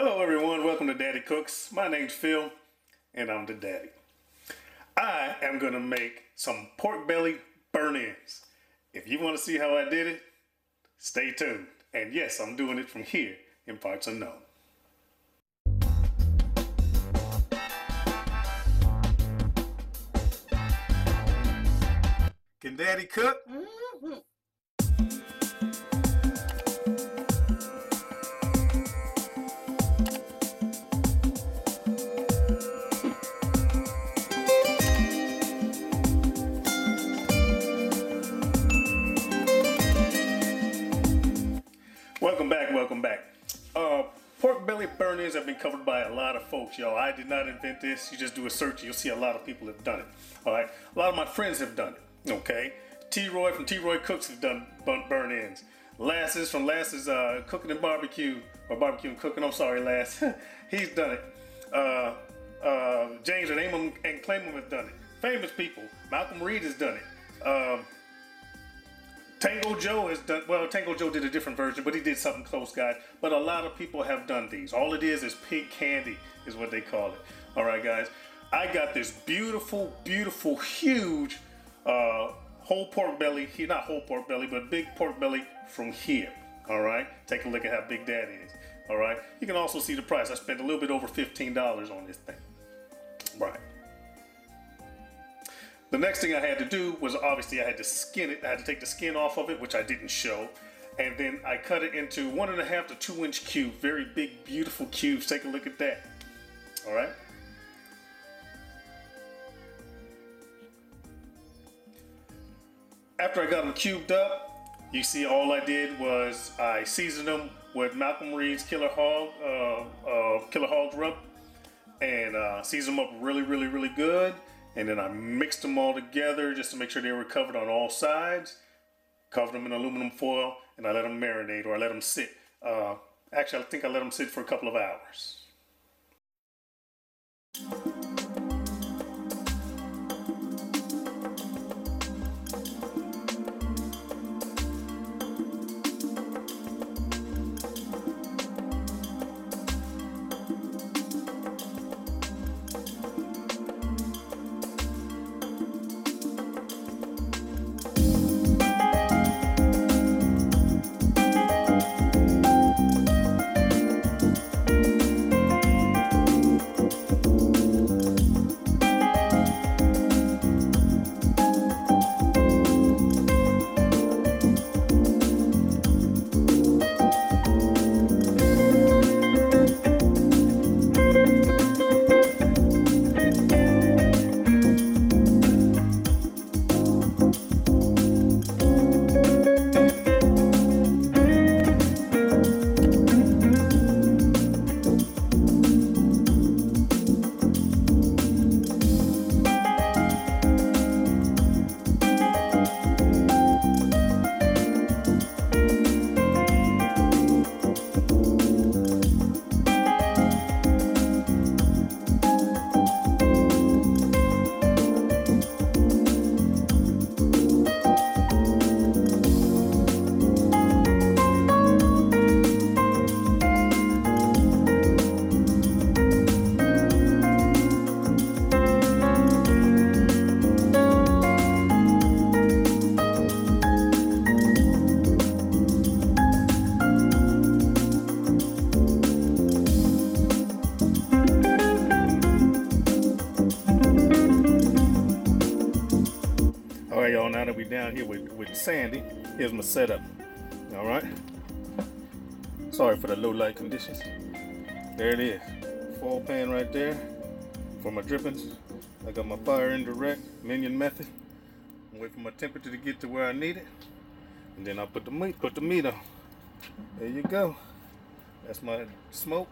Hello everyone, welcome to Daddy Cooks. My name's Phil and I'm the daddy. I am gonna make some pork belly burn-ins. If you want to see how I did it, stay tuned. And yes, I'm doing it from here in parts unknown. Can Daddy cook? Mm-hmm. Welcome back. Pork belly burn-ins have been covered by a lot of folks, y'all. I did not invent this. You just do a search and you'll see a lot of people have done it. All right, a lot of my friends have done it. Okay, T-Roy from T-Roy Cooks has done burn-ins. Lasses from Lasses Cooking and Barbecue, or Barbecue and Cooking. I'm sorry, Lass. He's done it. James and Amon and Claymon have done it. Famous people. Malcolm Reed has done it. Tango Joe has done, well, Tango Joe did a different version, but he did something close, guys. But a lot of people have done these. All it is pig candy, is what they call it. All right, guys. I got this beautiful, beautiful, huge whole pork belly. Not whole pork belly, but big pork belly from here. All right. Take a look at how big that is. All right. You can also see the price. I spent a little bit over $15 on this thing. Right. The next thing I had to do was obviously I had to skin it. I had to take the skin off of it, which I didn't show. And then I cut it into 1.5 to 2 inch cubes. Very big, beautiful cubes. Take a look at that. All right. After I got them cubed up, you see all I did was I seasoned them with Malcolm Reed's Killer Hog rub, and seasoned them up really, really, really good. And then I mixed them all together just to make sure they were covered on all sides. Covered them in aluminum foil, and I let them marinate, or I let them sit. Actually, I think I let them sit for a couple of hours. Alright, y'all, now that we're down here with Sandy, here's my setup. Alright. Sorry for the low light conditions. There it is. Foil pan right there for my drippings. I got my fire indirect, minion method. I'm waiting for my temperature to get to where I need it. And then I'll put the meat on. There you go. That's my smoke.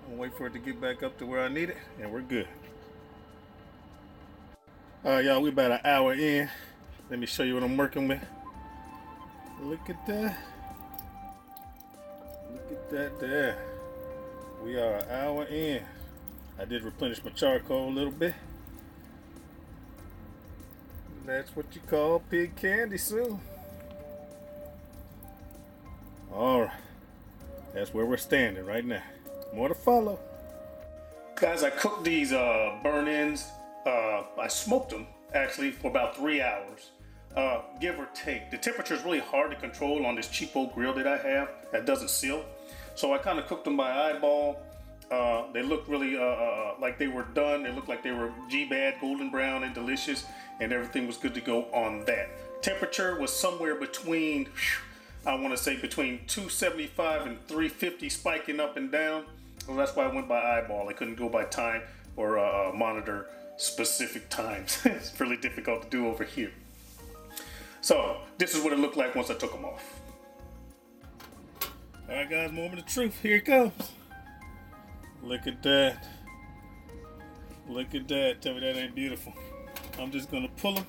I'll wait for it to get back up to where I need it, and we're good. Alright, y'all, we're about an hour in. Let me show you what I'm working with. Look at that. Look at that there. We are an hour in. I did replenish my charcoal a little bit. That's what you call pig candy soon. Alright. That's where we're standing right now. More to follow. Guys, I cooked these burn-ins. I smoked them actually for about 3 hours, give or take. The temperature is really hard to control on this cheapo grill that I have that doesn't seal. So I kind of cooked them by eyeball. They looked really like they were done. They looked like they were G-Bad, golden brown and delicious, and everything was good to go on that. Temperature was somewhere between, I want to say between 275 and 350, spiking up and down. Well, that's why I went by eyeball. I couldn't go by time or monitor specific times. It's really difficult to do over here. So this is what it looked like once I took them off. All right, guys, moment of truth. Here it comes. Look at that. Look at that. Tell me that ain't beautiful. I'm just gonna pull them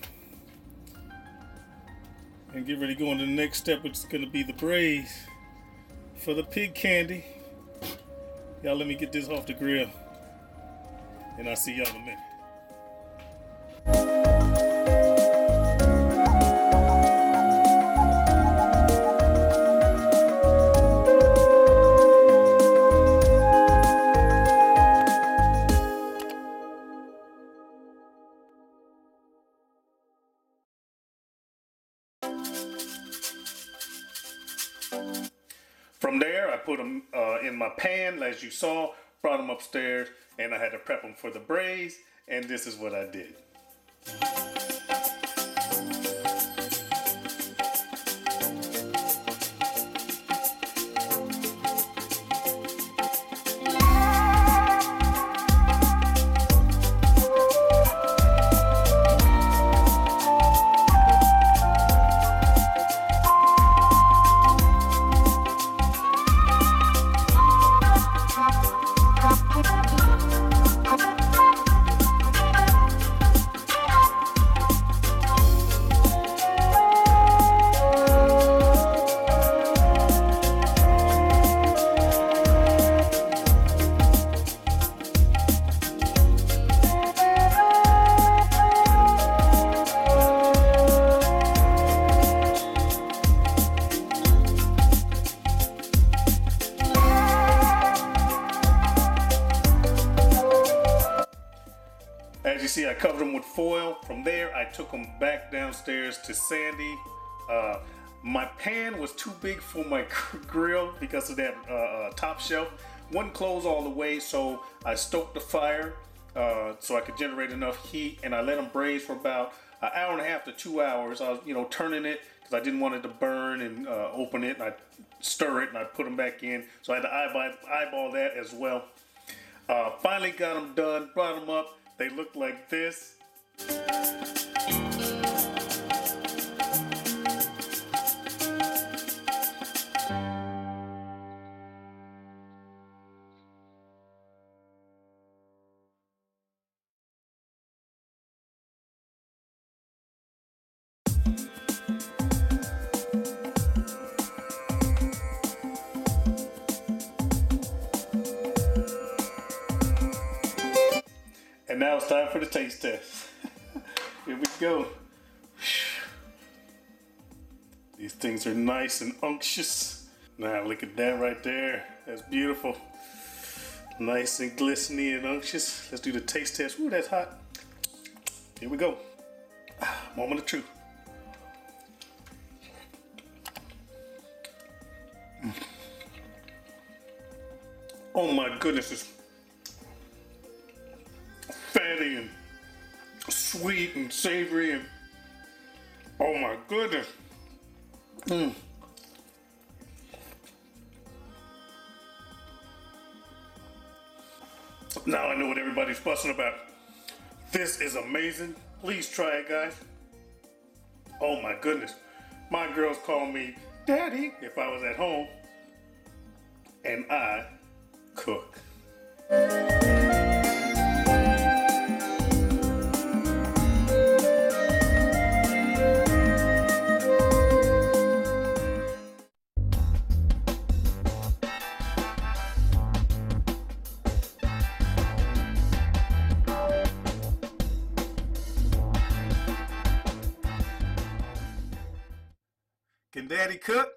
and get ready to go on to the next step, which is gonna be the braise for the pig candy. Y'all let me get this off the grill, and I'll see y'all in a minute. From there, I put them in my pan, as you saw, brought them upstairs, and I had to prep them for the braise, and this is what I did. As you see, I covered them with foil. From there, I took them back downstairs to Sandy. My pan was too big for my grill because of that top shelf. Wouldn't close all the way, so I stoked the fire so I could generate enough heat, and I let them braise for about an hour and a half to 2 hours. I was, turning it because I didn't want it to burn, and open it, and I stir it, and I put them back in. So I had to eyeball that as well. Finally got them done, brought them up. They look like this. And now it's time for the taste test. Here we go. These things are nice and unctuous. Now look at that right there. That's beautiful. Nice and glistening and unctuous. Let's do the taste test. Ooh, that's hot. Here we go. Moment of truth. Oh my goodness, it's fatty and sweet and savory, and oh my goodness. Now I know what everybody's fussing about. This is amazing. Please try it, guys. Oh my goodness. My girls call me Daddy if I was at home, and I cook. Can Daddy cook?